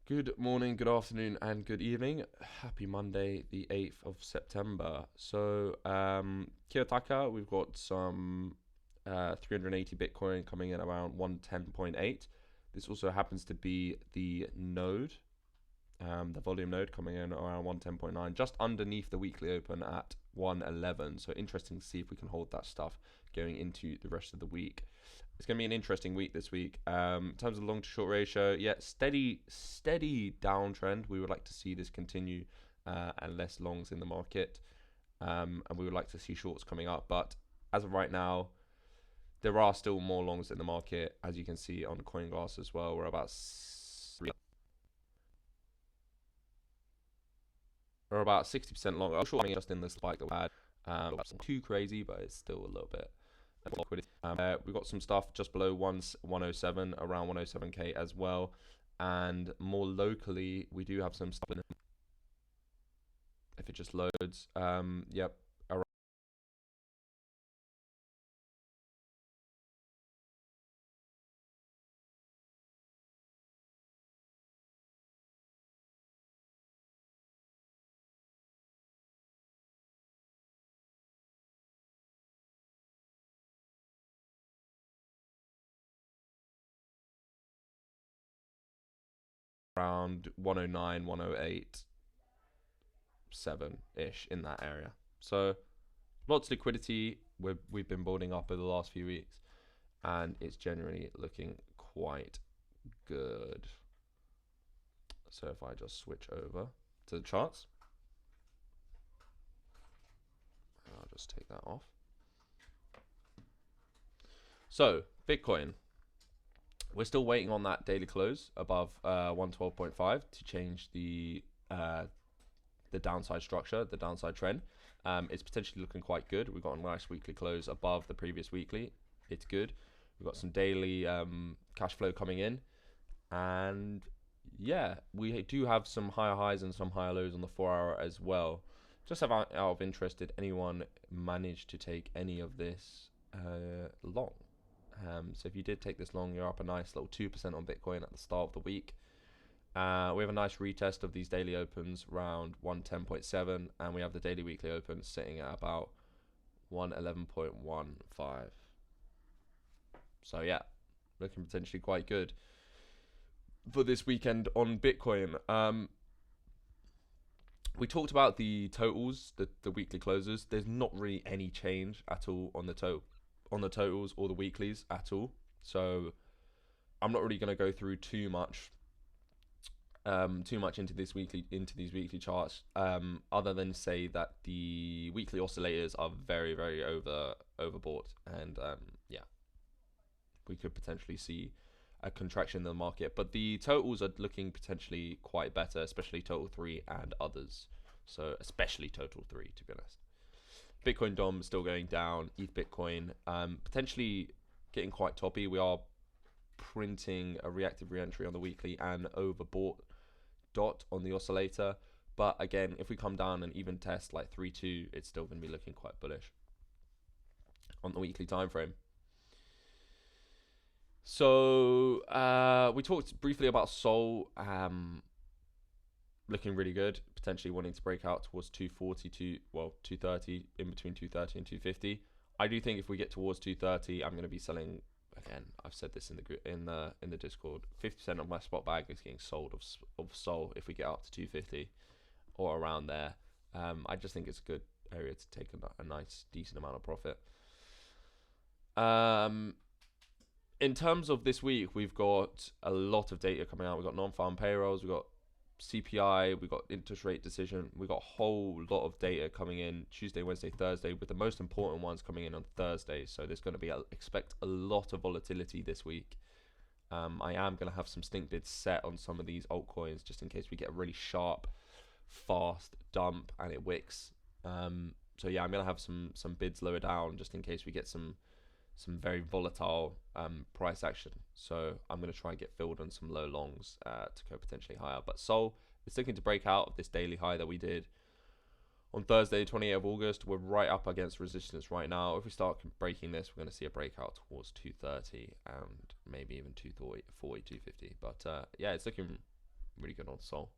Good morning, good afternoon, and good evening. Happy Monday, the 8th of September. Kiyotaka, we've got some 380 Bitcoin coming in around 110.8. This also happens to be the node, the volume node coming in around 110.9, just underneath the weekly open at 111. So interesting to see if we can hold that stuff going into the rest of the week. It's going to be an interesting week this week. In terms of long to short ratio, yeah, steady downtrend. We would like to see this continue and less longs in the market. And we would like to see shorts coming up. But as of right now, there are still more longs in the market, as you can see on CoinGlass as well. We're about 60% long. I'm sure just in the spike that we had. Too crazy, but it's still a little bit. We've got some stuff just below 107, around 107k as well, and more locally we do have some stuff. If it just loads, yep, around 109, 108, 7-ish in that area. So lots of liquidity we've been building up over the last few weeks, and it's generally looking quite good. So if I just switch over to the charts, I'll just take that off. So Bitcoin, we're still waiting on that daily close above 112.5 to change the downside structure, the downside trend. It's potentially looking quite good. We've got a nice weekly close above the previous weekly. It's good. We've got some daily cash flow coming in, and yeah, we do have some higher highs and some higher lows on the 4-hour as well. Just out of interest, did anyone manage to take any of this long? So if you did take this long, you're up a nice little 2% on Bitcoin at the start of the week. We have a nice retest of these daily opens around 110.7, and we have the daily weekly open sitting at about 111.15. So yeah, looking potentially quite good for this weekend on Bitcoin. We talked about the totals, the weekly closes. There's not really any change at all on the totals or the weeklies at all. So I'm not really going to go through too much into these weekly charts, other than say that the weekly oscillators are very overbought, and yeah, we could potentially see a contraction in the market, but the totals are looking potentially quite better, especially total 3 and others. So especially total 3, to be honest. Bitcoin DOM still going down. ETH Bitcoin potentially getting quite toppy. We are printing a reactive re-entry on the weekly and overbought dot on the oscillator, but again, if we come down and even test like 3.2, it's still going to be looking quite bullish on the weekly time frame. So we talked briefly about Sol looking really good, potentially wanting to break out towards 240 to 230, in between 230 and 250. I do think if we get towards 230, I'm going to be selling. Again, I've said this in the Discord. 50% of my spot bag is getting sold of Sol if we get up to 250 or around there. I just think it's a good area to take a nice, decent amount of profit. In terms of this week, we've got a lot of data coming out. We've got non-farm payrolls, we've got CPI, we've got interest rate decision. We've got a whole lot of data coming in Tuesday, Wednesday, Thursday, with the most important ones coming in on Thursday. So there's going to be, expect a lot of volatility this week. I am going to have some stink bids set on some of these altcoins just in case we get a really sharp, fast dump and it wicks. So yeah, I'm going to have some bids lower down just in case we get some very volatile price action. So I'm going to try and get filled on some low longs to go potentially higher. But Sol is looking to break out of this daily high that we did on Thursday, 28th of August. We're right up against resistance right now. If we start breaking this, we're going to see a breakout towards 230 and maybe even 240, 250. But yeah, it's looking really good on Sol.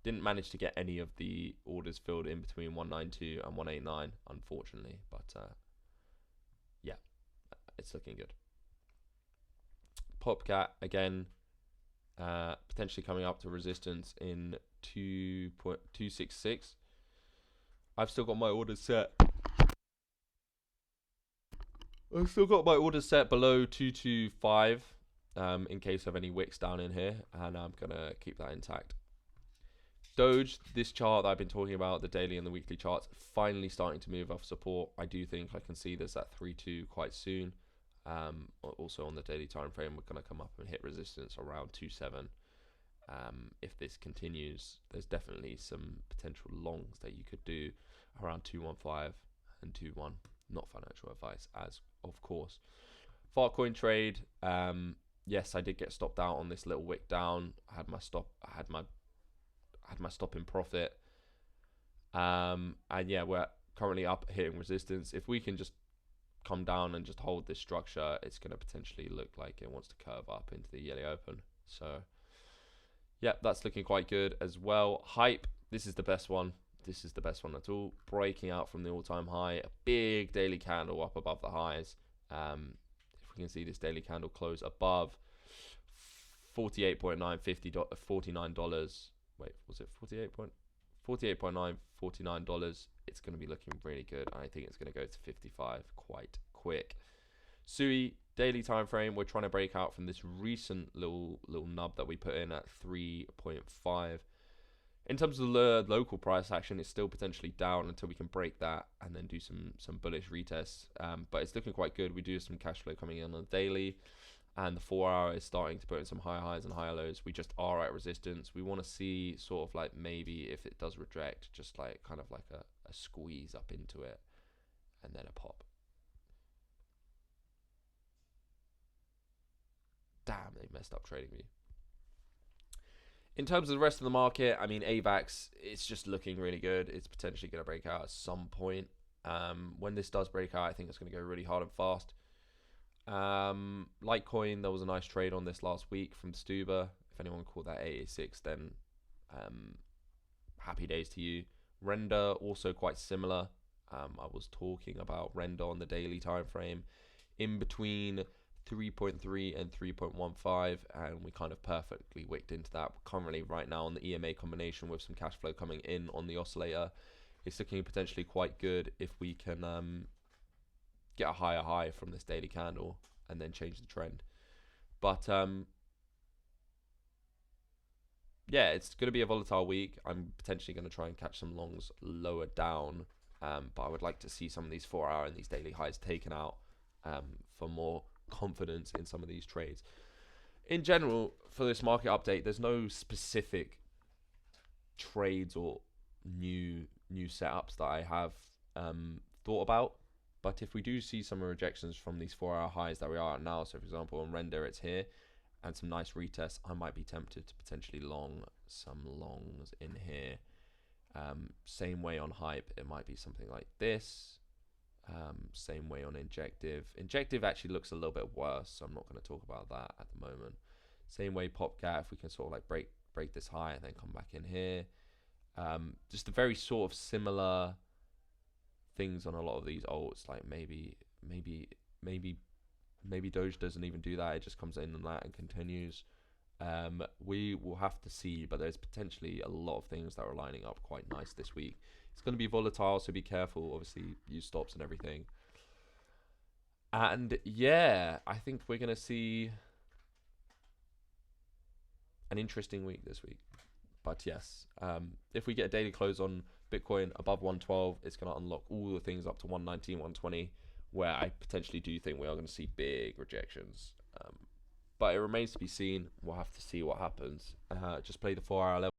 Didn't manage to get any of the orders filled in between 192 and 189, unfortunately, but yeah, it's looking good. Popcat again, potentially coming up to resistance in 2.266. I've still got my orders set. I've still got my orders set below 225 in case of any wicks down in here, and I'm gonna keep that intact. Doge, this chart that I've been talking about, the daily and the weekly charts, finally starting to move off support. I do think I can see this at 3.2 quite soon. Also on the daily time frame, we're going to come up and hit resistance around 2.7. If this continues, there's definitely some potential longs that you could do around 2.15 and 2.1. Not financial advice, as of course. Fartcoin trade, yes, I did get stopped out on this little wick down. I had my stop. I had my stop in profit. And yeah, we're currently up hitting resistance. If we can just come down and just hold this structure, it's going to potentially look like it wants to curve up into the yearly open. So yeah, that's looking quite good as well. Hype, this is the best one. This is the best one at all. Breaking out from the all-time high, a big daily candle up above the highs. If we can see this daily candle close above $49. Wait, was it $48.9, $49? It's going to be looking really good. I think it's going to go to 55 quite quick. Sui, daily time frame, we're trying to break out from this recent little nub that we put in at 3.5. In terms of the local price action, it's still potentially down until we can break that and then do some bullish retests. But it's looking quite good. We do have some cash flow coming in on the daily. And the 4 hour is starting to put in some higher highs and higher lows. We just are at resistance. We want to see sort of like maybe if it does reject, just like kind of like a squeeze up into it and then a pop. Damn, they messed up trading view. In terms of the rest of the market, I mean, AVAX, it's just looking really good. It's potentially going to break out at some point. When this does break out, I think it's going to go really hard and fast. Litecoin, there was a nice trade on this last week from Stuba. If anyone caught that 886, then happy days to you. Render, also quite similar. I was talking about Render on the daily time frame in between 3.3 and 3.15, and we kind of perfectly wicked into that. We're currently right now on the EMA combination with some cash flow coming in on the oscillator. It's looking potentially quite good if we can get a higher high from this daily candle and then change the trend. But yeah, it's going to be a volatile week. I'm potentially going to try and catch some longs lower down, but I would like to see some of these 4 hour and these daily highs taken out for more confidence in some of these trades. In general, for this market update, there's no specific trades or new setups that I have thought about. But if we do see some rejections from these 4 hour highs that we are at now, so for example on Render it's here, and some nice retests, I might be tempted to potentially long some longs in here. Same way on Hype, it might be something like this. Same way on Injective. Injective actually looks a little bit worse, so I'm not going to talk about that at the moment. Same way Popcat, if we can sort of like break this high and then come back in here. Just a very sort of similar things on a lot of these alts, like maybe Doge doesn't even do that, it just comes in on that and continues. We will have to see, but there's potentially a lot of things that are lining up quite nice this week. It's going to be volatile, so be careful, obviously use stops and everything. And yeah, I think we're going to see an interesting week this week. But yes, if we get a daily close on Bitcoin above 112, it's going to unlock all the things up to 119, 120, where I potentially do think we are going to see big rejections. But it remains to be seen. We'll have to see what happens. Just play the 4 hour level.